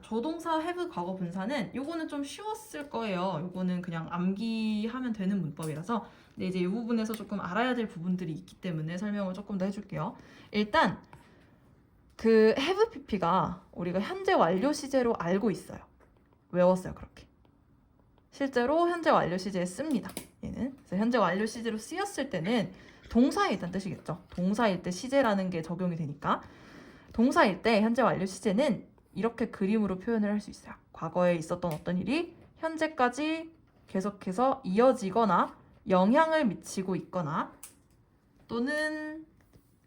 조동사 have 과거 분사는 요거는 좀 쉬웠을 거예요. 요거는 그냥 암기하면 되는 문법이라서. 근데 이제 이 부분에서 조금 알아야 될 부분들이 있기 때문에 설명을 조금 더 해줄게요. 일단 그 have pp가 우리가 현재 완료 시제로 알고 있어요. 외웠어요, 그렇게. 실제로 현재 완료 시제에 씁니다. 얘는. 그래서 현재 완료 시제로 쓰였을 때는 동사에 있다는 뜻이겠죠. 동사일 때 시제라는 게 적용이 되니까. 동사일 때 현재 완료 시제는 이렇게 그림으로 표현을 할 수 있어요. 과거에 있었던 어떤 일이 현재까지 계속해서 이어지거나 영향을 미치고 있거나 또는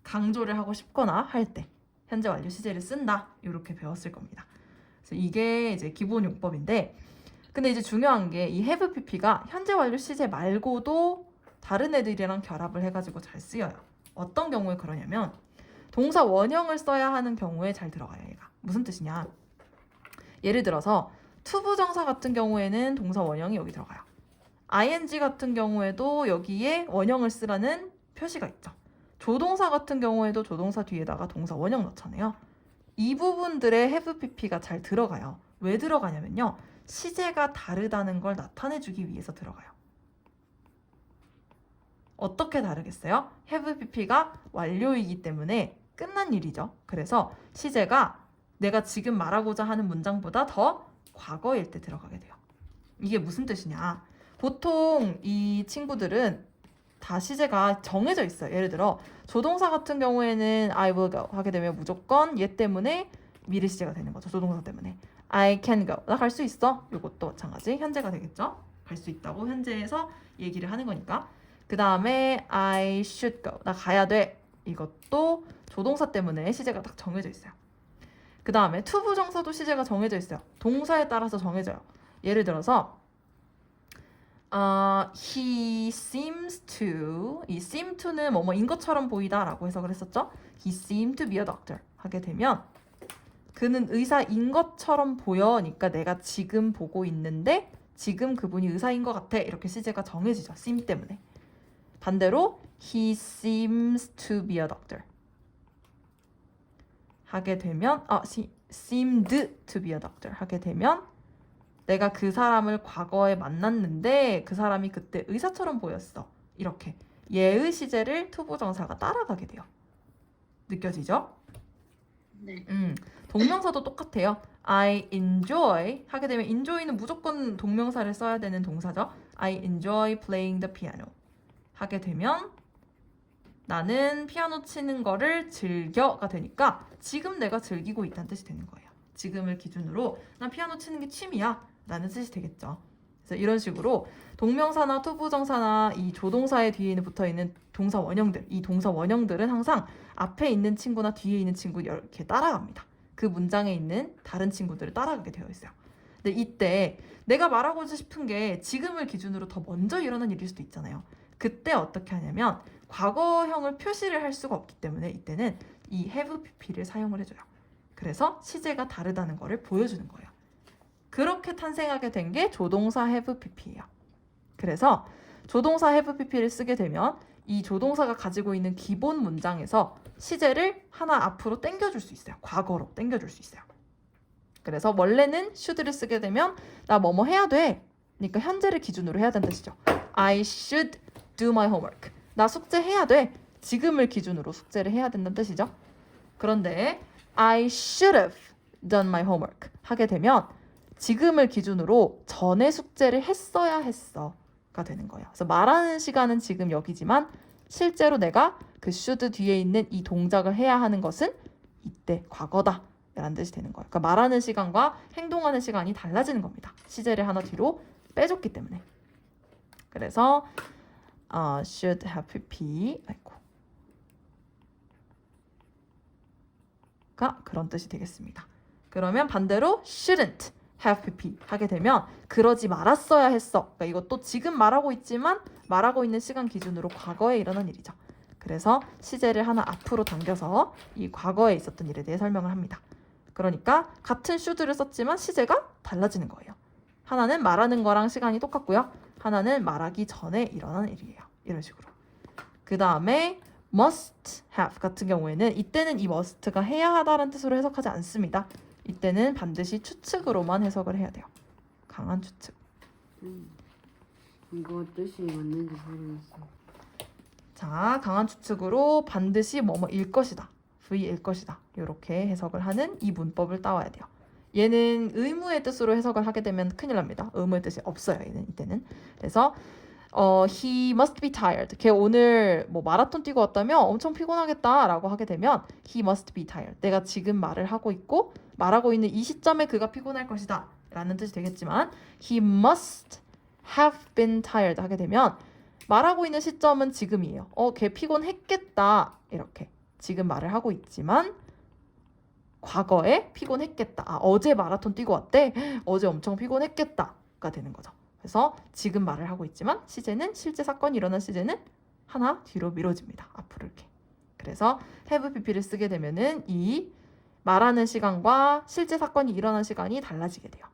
강조를 하고 싶거나 할 때 현재 완료 시제를 쓴다. 이렇게 배웠을 겁니다. 그래서 이게 이제 기본 용법인데, 근데 이제 중요한 게 이 have pp가 현재 완료 시제 말고도 다른 애들이랑 결합을 해가지고 잘 쓰여요. 어떤 경우에 그러냐면 동사 원형을 써야 하는 경우에 잘 들어가요. 얘가 무슨 뜻이냐, 예를 들어서 투부정사 같은 경우에는 동사 원형이 여기 들어가요. ing 같은 경우에도 여기에 원형을 쓰라는 표시가 있죠. 조동사 같은 경우에도 조동사 뒤에다가 동사 원형 넣잖아요. 이 부분들의 have pp가 잘 들어가요. 왜 들어가냐면요, 시제가 다르다는 걸 나타내주기 위해서 들어가요. 어떻게 다르겠어요? have pp가 완료이기 때문에 끝난 일이죠. 그래서 시제가 내가 지금 말하고자 하는 문장보다 더 과거일 때 들어가게 돼요. 이게 무슨 뜻이냐, 보통 이 친구들은 다 시제가 정해져 있어요. 예를 들어 조동사 같은 경우에는 I will go 하게 되면 무조건 얘 때문에 미래 시제가 되는 거죠. 조동사 때문에. I can go, 나 갈 수 있어. 이것도 마찬가지 현재가 되겠죠. 갈 수 있다고 현재에서 얘기를 하는 거니까. 그 다음에 I should go, 나 가야 돼. 이것도 조동사 때문에 시제가 딱 정해져 있어요. 그 다음에 투부정사도 시제가 정해져 있어요. 동사에 따라서 정해져요. 예를 들어서 he seems to, 이 seem to는 뭐뭐인 것처럼 보이다 라고 해석을 했었죠. he seemed to be a doctor 하게 되면 그는 의사인 것처럼 보여니까 내가 지금 보고 있는데 지금 그분이 의사인 것 같아, 이렇게 시제가 정해지죠. seem 때문에. 반대로 he seems to be a doctor 하게 되면 seemed to be a doctor 하게 되면 내가 그 사람을 과거에 만났는데 그 사람이 그때 의사처럼 보였어. 이렇게 예의 시제를 투부정사가 따라가게 돼요. 느껴지죠? 네. 동명사도 똑같아요. I enjoy 하게 되면 enjoy는 무조건 동명사를 써야 되는 동사죠. I enjoy playing the piano 하게 되면 나는 피아노 치는 거를 즐겨가 되니까 지금 내가 즐기고 있다는 뜻이 되는 거예요. 지금을 기준으로 난 피아노 치는 게 취미야 라는 뜻이 되겠죠. 그래서 이런 식으로 동명사나 투부정사나 이 조동사의 뒤에 붙어있는 동사 원형들, 이 동사 원형들은 항상 앞에 있는 친구나 뒤에 있는 친구 이렇게 따라갑니다. 그 문장에 있는 다른 친구들을 따라가게 되어 있어요. 근데 이때 내가 말하고 싶은 게 지금을 기준으로 더 먼저 일어난 일일 수도 있잖아요. 그때 어떻게 하냐면 과거형을 표시를 할 수가 없기 때문에 이때는 이 have pp를 사용을 해줘요. 그래서 시제가 다르다는 거를 보여주는 거예요. 그렇게 탄생하게 된 게 조동사 have pp예요. 그래서 조동사 have pp를 쓰게 되면 이 조동사가 가지고 있는 기본 문장에서 시제를 하나 앞으로 당겨줄 수 있어요. 과거로 당겨줄 수 있어요. 그래서 원래는 should를 쓰게 되면 나 뭐뭐 해야 돼. 그러니까 현재를 기준으로 해야 된다는 뜻이죠. I should do my homework. 나 숙제해야 돼. 지금을 기준으로 숙제를 해야 된다는 뜻이죠. 그런데 I should have done my homework 하게 되면 지금을 기준으로 전에 숙제를 했어야 했어가 되는 거예요. 그래서 말하는 시간은 지금 여기지만 실제로 내가 그 should 뒤에 있는 이 동작을 해야 하는 것은 이때 과거다 라는 뜻이 되는 거예요. 그러니까 말하는 시간과 행동하는 시간이 달라지는 겁니다. 시제를 하나 뒤로 빼줬기 때문에. 그래서 should have pp 가 그런 뜻이 되겠습니다. 그러면 반대로 shouldn't have pp 하게 되면 그러지 말았어야 했어. 그러니까 이것도 지금 말하고 있지만 말하고 있는 시간 기준으로 과거에 일어난 일이죠. 그래서 시제를 하나 앞으로 당겨서 이 과거에 있었던 일에 대해 설명을 합니다. 그러니까 같은 should를 썼지만 시제가 달라지는 거예요. 하나는 말하는 거랑 시간이 똑같고요. 하나는 말하기 전에 일어난 일이에요. 이런 식으로. 그 다음에 must have 같은 경우에는 이때는 이 must가 해야 하다라는 뜻으로 해석하지 않습니다. 이때는 반드시 추측으로만 해석을 해야 돼요. 강한 추측. 이거 뜻이 맞는지 모르겠어. 자, 강한 추측으로 반드시 뭐뭐일 것이다. V일 것이다. 이렇게 해석을 하는 이 문법을 따와야 돼요. 얘는 의무의 뜻으로 해석을 하게 되면 큰일 납니다. 의무의 뜻이 없어요. 얘는 이때는. 그래서 he must be tired. 걔 오늘 뭐 마라톤 뛰고 왔다며 엄청 피곤하겠다라고 하게 되면 he must be tired. 내가 지금 말을 하고 있고 말하고 있는 이 시점에 그가 피곤할 것이다 라는 뜻이 되겠지만 he must have been tired 하게 되면 말하고 있는 시점은 지금이에요. 걔 피곤했겠다 이렇게 지금 말을 하고 있지만 과거에 피곤했겠다. 어제 마라톤 뛰고 왔대. 어제 엄청 피곤했겠다가 되는 거죠. 그래서 지금 말을 하고 있지만 시제는 실제 사건이 일어난 시제는 하나 뒤로 미뤄집니다. 앞으로 이렇게. 그래서 have pp를 쓰게 되면은 이 말하는 시간과 실제 사건이 일어난 시간이 달라지게 돼요.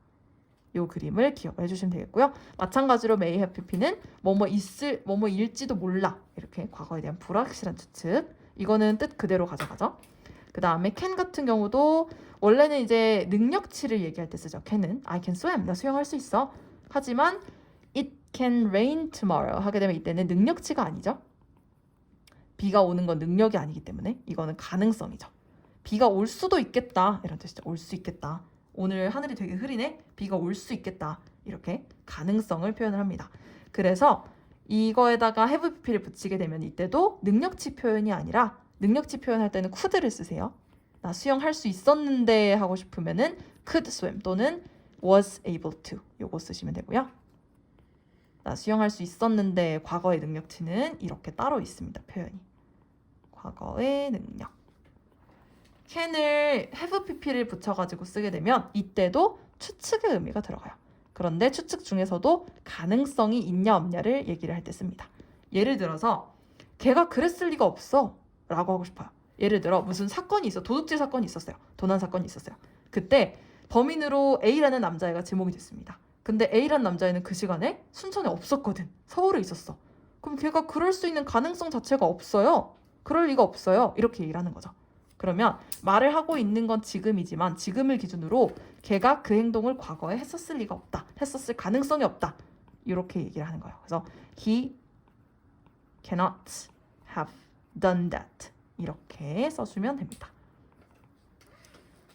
이 그림을 기억을 해주시면 되겠고요. 마찬가지로 may have pp는 뭐뭐일지도 몰라. 이렇게 과거에 대한 불확실한 추측. 이거는 뜻 그대로 가져가죠. 그 다음에 can 같은 경우도 원래는 이제 능력치를 얘기할 때 쓰죠. can은 I can swim. 나 수영할 수 있어. 하지만 it can rain tomorrow 하게 되면 이때는 능력치가 아니죠. 비가 오는 건 능력이 아니기 때문에 이거는 가능성이죠. 비가 올 수도 있겠다 이런 뜻이죠. 올 수 있겠다. 오늘 하늘이 되게 흐리네. 비가 올 수 있겠다. 이렇게 가능성을 표현을 합니다. 그래서 이거에다가 have pp를 붙이게 되면 이때도 능력치 표현이 아니라 능력치 표현할 때는 could를 쓰세요. 나 수영할 수 있었는데 하고 싶으면은 could swim 또는 was able to 요거 쓰시면 되고요. 나 수영할 수 있었는데 과거의 능력치는 이렇게 따로 있습니다. 표현이. 과거의 능력. can을 have pp를 붙여가지고 쓰게 되면 이때도 추측의 의미가 들어가요. 그런데 추측 중에서도 가능성이 있냐 없냐를 얘기를 할 때 씁니다. 예를 들어서 걔가 그랬을 리가 없어 라고 하고 싶어요. 예를 들어 무슨 사건이 있어. 도둑질 사건이 있었어요. 도난 사건이 있었어요. 그때 범인으로 A라는 남자애가 지목이 됐습니다. 근데 A라는 남자애는 그 시간에 순천에 없었거든. 서울에 있었어. 그럼 걔가 그럴 수 있는 가능성 자체가 없어요. 그럴 리가 없어요. 이렇게 얘기를 하는 거죠. 그러면 말을 하고 있는 건 지금이지만 지금을 기준으로 걔가 그 행동을 과거에 했었을 리가 없다. 했었을 가능성이 없다. 이렇게 얘기를 하는 거예요. 그래서 he cannot have done that. 이렇게 써주면 됩니다.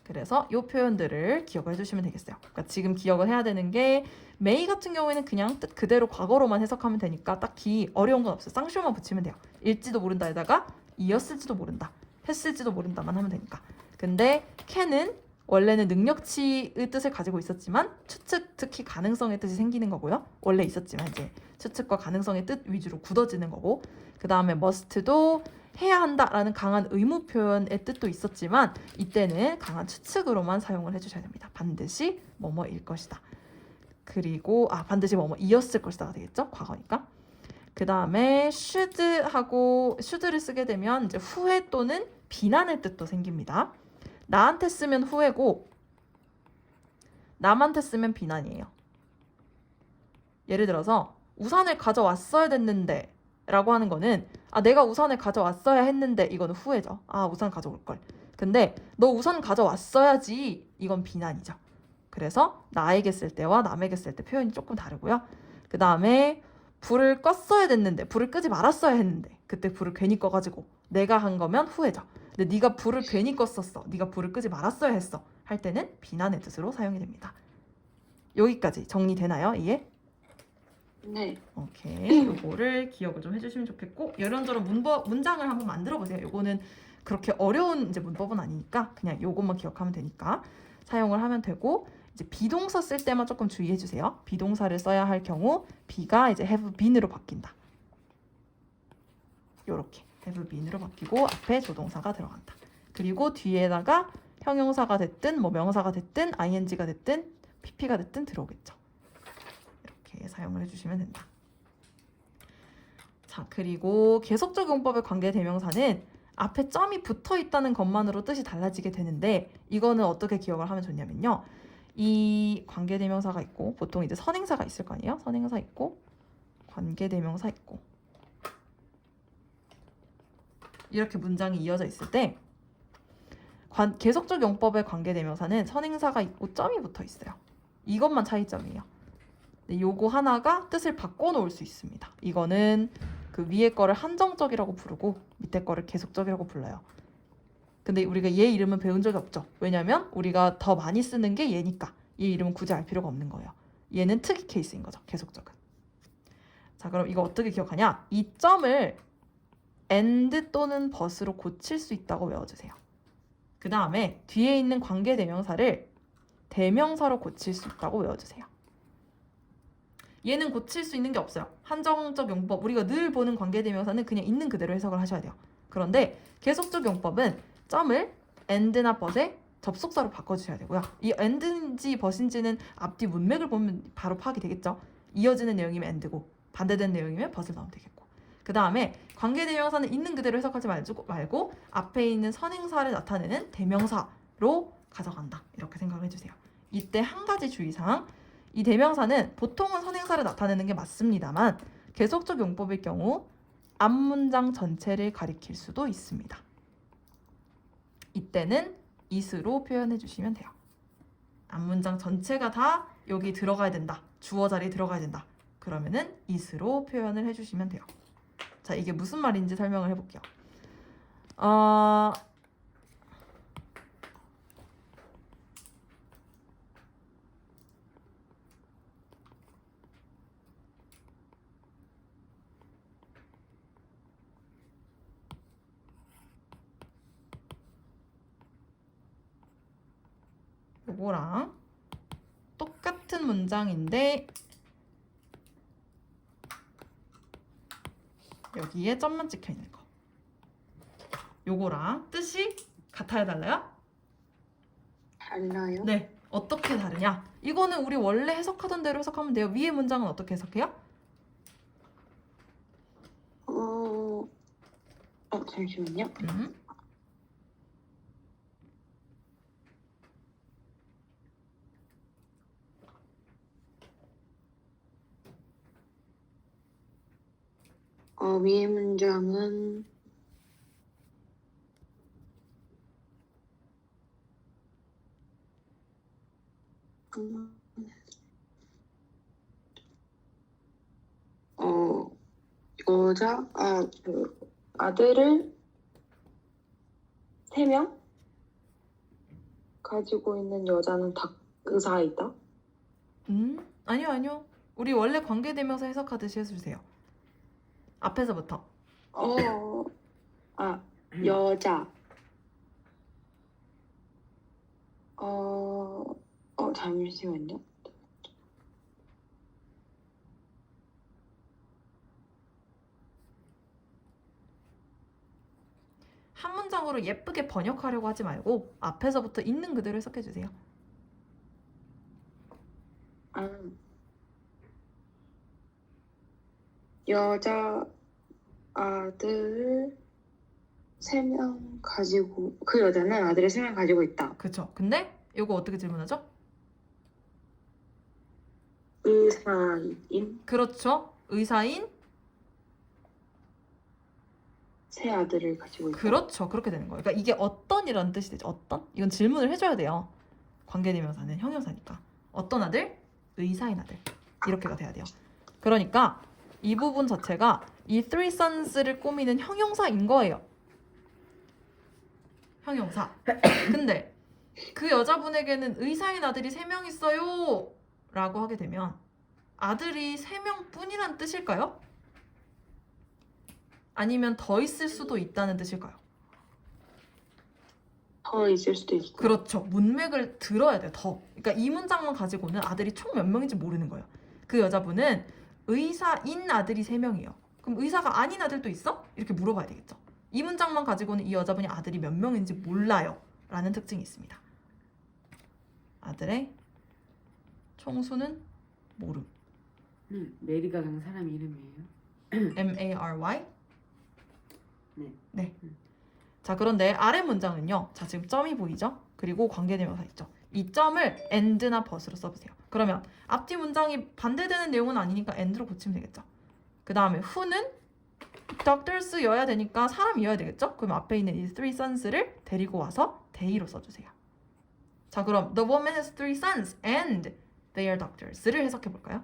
그래서 이 표현들을 기억을 해주시면 되겠어요. 그러니까 지금 기억을 해야 되는 게 may 같은 경우에는 그냥 뜻 그대로 과거로만 해석하면 되니까 딱히 어려운 건 없어요. 쌍쇼만 붙이면 돼요. 일지도 모른다에다가 이었을지도 모른다, 했을지도 모른다만 하면 되니까. 근데 can은 원래는 능력치의 뜻을 가지고 있었지만 추측, 특히 가능성의 뜻이 생기는 거고요. 원래 있었지만 이제 추측과 가능성의 뜻 위주로 굳어지는 거고, 그 다음에 must도 해야 한다라는 강한 의무 표현의 뜻도 있었지만 이때는 강한 추측으로만 사용을 해주셔야 됩니다. 반드시 뭐뭐일 것이다. 그리고 반드시 뭐뭐이었을 것이다 되겠죠? 과거니까. 그 다음에 should하고 should를 쓰게 되면 이제 후회 또는 비난의 뜻도 생깁니다. 나한테 쓰면 후회고 남한테 쓰면 비난이에요. 예를 들어서 우산을 가져왔어야 됐는데 라고 하는 거는 내가 우산을 가져왔어야 했는데 이거는 후회죠. 우산 가져올 걸. 근데 너 우산 가져왔어야지 이건 비난이죠. 그래서 나에게 쓸 때와 남에게 쓸 때 표현이 조금 다르고요. 그 다음에 불을 껐어야 됐는데 불을 끄지 말았어야 했는데 그때 불을 괜히 꺼가지고 내가 한 거면 후회죠. 근데 네가 불을 괜히 껐었어. 네가 불을 끄지 말았어야 했어. 할 때는 비난의 뜻으로 사용이 됩니다. 여기까지 정리되나요? 이해? 네. 오케이. 요거를 기억을 좀 해주시면 좋겠고 이런저런 문장을 한번 만들어 보세요. 요거는 그렇게 어려운 이제 문법은 아니니까 그냥 요것만 기억하면 되니까 사용을 하면 되고, 이제 비동사 쓸 때만 조금 주의해 주세요. 비동사를 써야 할 경우 be가 이제 have been으로 바뀐다. 요렇게 have been으로 바뀌고 앞에 조동사가 들어간다. 그리고 뒤에다가 형용사가 됐든 명사가 됐든 ing가 됐든 pp가 됐든 들어오겠죠. 이렇게 사용을 해주시면 된다. 자, 그리고 계속적 용법의 관계 대명사는 앞에 점이 붙어 있다는 것만으로 뜻이 달라지게 되는데 이거는 어떻게 기억을 하면 좋냐면요. 이 관계 대명사가 있고 보통 이제 선행사가 있을 거 아니에요? 선행사 있고 관계 대명사 있고 이렇게 문장이 이어져 있을 때 계속적 용법의 관계대명사는 선행사가 있고 점이 붙어 있어요. 이것만 차이점이에요. 근데 요거 하나가 뜻을 바꿔놓을 수 있습니다. 이거는 그 위에 거를 한정적이라고 부르고 밑에 거를 계속적이라고 불러요. 근데 우리가 얘 이름은 배운 적이 없죠. 왜냐면 우리가 더 많이 쓰는 게 얘니까 얘 이름은 굳이 알 필요가 없는 거예요. 얘는 특이 케이스인 거죠. 계속적은. 자, 그럼 이거 어떻게 기억하냐? 이 점을 and 또는 but으로 고칠 수 있다고 외워주세요. 그 다음에 뒤에 있는 관계대명사를 대명사로 고칠 수 있다고 외워주세요. 얘는 고칠 수 있는 게 없어요. 한정적 용법, 우리가 늘 보는 관계대명사는 그냥 있는 그대로 해석을 하셔야 돼요. 그런데 계속적 용법은 점을 and나 but에 접속사로 바꿔주셔야 되고요. 이 and인지 but인지는 앞뒤 문맥을 보면 바로 파악이 되겠죠. 이어지는 내용이면 and고 반대되는 내용이면 but을 넣으면 되겠고. 그 다음에 관계대명사는 있는 그대로 해석하지 말고 앞에 있는 선행사를 나타내는 대명사로 가져간다. 이렇게 생각을 해주세요. 이때 한 가지 주의사항. 이 대명사는 보통은 선행사를 나타내는 게 맞습니다만 계속적 용법일 경우 앞문장 전체를 가리킬 수도 있습니다. 이때는 is로 표현해 주시면 돼요. 앞문장 전체가 다 여기 들어가야 된다. 주어 자리에 들어가야 된다. 그러면은 is로 표현을 해주시면 돼요. 자, 이게 무슨 말인지 설명을 해볼게요. 요거랑 똑같은 문장인데 여기에 점만 찍혀 있는 거. 요거랑 뜻이 같아요, 달라요? 달라요? 네. 어떻게 다르냐? 이거는 우리 원래 해석하던 대로 해석하면 돼요. 위의 문장은 어떻게 해석해요? 잠시만요. 위의 문장은 아들을 3명 가지고 있는 여자는 다 의사이다. 아니요. 우리 원래 관계대명사 해석하듯이 해주세요. 앞에서부터. 여자. 잠시만요. 한 문장으로 예쁘게 번역하려고 하지 말고 앞에서부터 있는 그대로 해석해주세요. 여자 아들 3명 가지고 그 여자는 아들을 3명 가지고 있다. 그쵸. 근데 이거 어떻게 질문하죠? 의사인 그렇죠. 의사인 새 아들을 가지고 있다. 그렇죠. 그렇게 되는 거예요. 그러니까 이게 어떤이라는 뜻이 되죠. 어떤? 이건 질문을 해줘야 돼요. 관계대명사는 형용사니까. 어떤 아들? 의사인 아들. 이렇게가 돼야 돼요. 그러니까 이 부분 자체가 이 three sons를 꾸미는 형용사인 거예요. 형용사. 근데 그 여자분에게는 의사인 아들이 3명 있어요 라고 하게 되면 아들이 3명 뿐이란 뜻일까요? 아니면 더 있을 수도 있다는 뜻일까요? 더 있을 수도 있고. 그렇죠. 문맥을 들어야 돼요. 더. 그러니까 이 문장만 가지고는 아들이 총 몇 명인지 모르는 거예요. 그 여자분은 의사인 아들이 3명이에요. 그럼 의사가 아닌 아들도 있어? 이렇게 물어봐야 되겠죠. 이 문장만 가지고는 이 여자분이 아들이 몇 명인지 몰라요 라는 특징이 있습니다. 아들의 총수는 모름. 메리가 그냥 사람 이름이에요? M-A-R-Y? 네. 자, 그런데 아래 문장은요. 자, 지금 점이 보이죠? 그리고 관계대명사 있죠. 이 점을 and나 but으로 써보세요. 그러면 앞뒤 문장이 반대되는 내용은 아니니까 and로 고치면 되겠죠. 그 다음에 who는 doctors여야 되니까 사람이어야 되겠죠? 그럼 앞에 있는 이 three sons를 데리고 와서 they로 써주세요. 자, 그럼 the woman has 3 sons and they are doctors를 해석해 볼까요?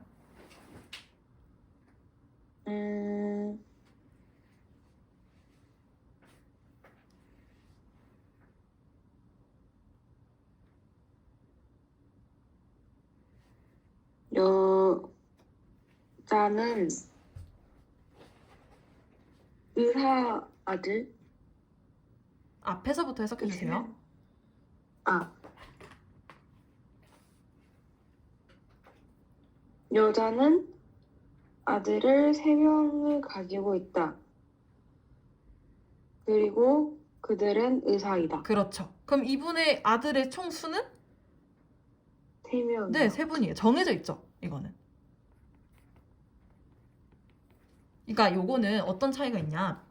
여자는 의사 아들. 앞에서부터 해석해 주세요. 여자는 아들을 3명을 가지고 있다. 그리고 그들은 의사이다. 그렇죠. 그럼 이분의 아들의 총 수는? 3명. 네, 3분이에요. 정해져 있죠. 이거는. 그러니까 요거는 어떤 차이가 있냐?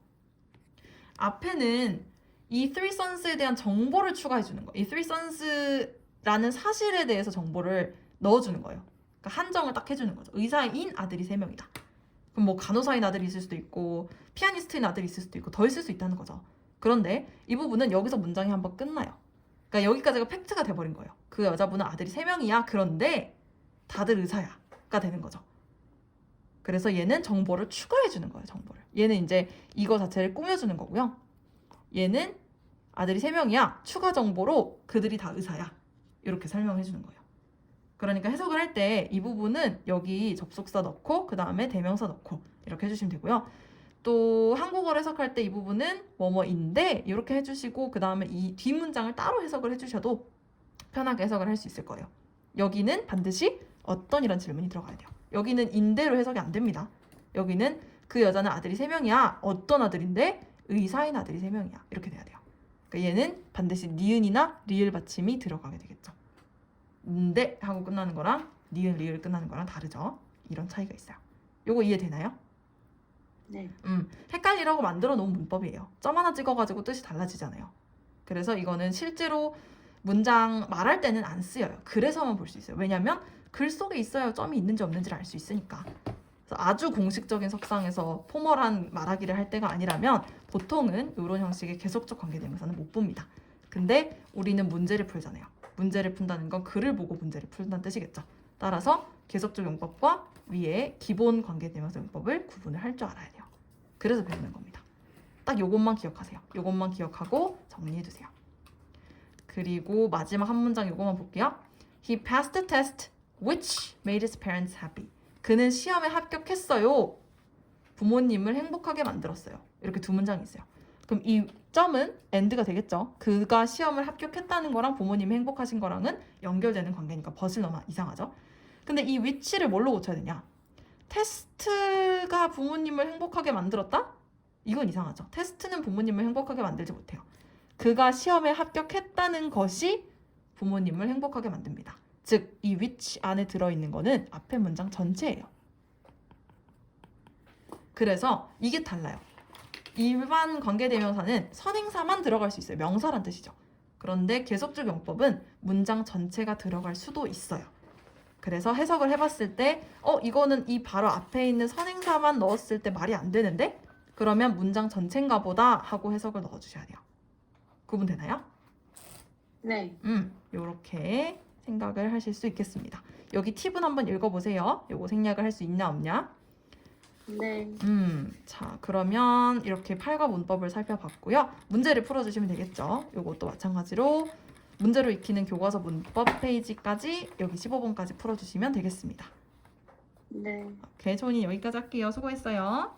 앞에는 이 3 sons에 대한 정보를 추가해 주는 거예요. 이 3 sons라는 사실에 대해서 정보를 넣어주는 거예요. 그러니까 한정을 딱 해주는 거죠. 의사인 아들이 3명이다. 그럼 뭐 간호사인 아들이 있을 수도 있고 피아니스트인 아들이 있을 수도 있고 더 있을 수 있다는 거죠. 그런데 이 부분은 여기서 문장이 한번 끝나요. 그러니까 여기까지가 팩트가 돼버린 거예요. 그 여자분은 아들이 3명이야. 그런데 다들 의사야가 되는 거죠. 그래서 얘는 정보를 추가해 주는 거예요. 정보를. 얘는 이제 이거 자체를 꾸며주는 거고요. 얘는 아들이 3명이야. 추가 정보로 그들이 다 의사야. 이렇게 설명해 주는 거예요. 그러니까 해석을 할 때 이 부분은 여기 접속사 넣고 그 다음에 대명사 넣고 이렇게 해주시면 되고요. 또 한국어로 해석할 때 이 부분은 뭐뭐인데 이렇게 해주시고 그 다음에 이 뒷문장을 따로 해석을 해주셔도 편하게 해석을 할 수 있을 거예요. 여기는 반드시 어떤 이런 질문이 들어가야 돼요. 여기는 인대로 해석이 안 됩니다. 여기는 그 여자는 아들이 3명이야. 어떤 아들인데? 의사인 아들이 3명이야. 이렇게 돼야 돼요. 그러니까 얘는 반드시 니은이나 리을 받침이 들어가게 되겠죠. 인대 하고 끝나는 거랑 니은 리을 끝나는 거랑 다르죠. 이런 차이가 있어요. 요거 이해되나요? 네. 헷갈리라고 만들어 놓은 문법이에요. 점 하나 찍어가지고 뜻이 달라지잖아요. 그래서 이거는 실제로 문장 말할 때는 안 쓰여요. 글에서만 볼 수 있어요. 왜냐면 글 속에 있어야 점이 있는지 없는지를 알 수 있으니까. 그래서 아주 공식적인 석상에서 포멀한 말하기를 할 때가 아니라면 보통은 이런 형식의 계속적 관계대명사는 못 봅니다. 근데 우리는 문제를 풀잖아요. 문제를 푼다는 건 글을 보고 문제를 푼다는 뜻이겠죠. 따라서 계속적 용법과 위에 기본 관계대명사 용법을 구분을 할 줄 알아야 돼요. 그래서 배우는 겁니다. 딱 요것만 기억하세요. 요것만 기억하고 정리해두세요. 그리고 마지막 한 문장 요것만 볼게요. He passed the test which made his parents happy. 그는 시험에 합격했어요. 부모님을 행복하게 만들었어요. 이렇게 두 문장이 있어요. 그럼 이 점은 end가 되겠죠. 그가 시험을 합격했다는 거랑 부모님이 행복하신 거랑은 연결되는 관계니까 벗을 넣으면 이상하죠. 근데 이 which를 뭘로 고쳐야 되냐? 테스트가 부모님을 행복하게 만들었다? 이건 이상하죠. 테스트는 부모님을 행복하게 만들지 못해요. 그가 시험에 합격했다는 것이 부모님을 행복하게 만듭니다. 즉, 이 which 안에 들어있는 거는 앞에 문장 전체예요. 그래서 이게 달라요. 일반 관계대명사는 선행사만 들어갈 수 있어요. 명사란 뜻이죠. 그런데 계속적 용법은 문장 전체가 들어갈 수도 있어요. 그래서 해석을 해봤을 때 이거는 이 바로 앞에 있는 선행사만 넣었을 때 말이 안 되는데? 그러면 문장 전체인가 보다 하고 해석을 넣어주셔야 돼요. 구분되나요? 네. 요렇게 생각을 하실 수 있겠습니다. 여기 팁은 한번 읽어보세요. 요거 생략을 할 수 있냐 없냐? 네. 자, 그러면 이렇게 팔과 문법을 살펴봤고요. 문제를 풀어주시면 되겠죠. 요것도 마찬가지로 문제로 익히는 교과서 문법 페이지까지 여기 15번까지 풀어주시면 되겠습니다. 네. 오케이, 조은이 여기까지 할게요. 수고했어요.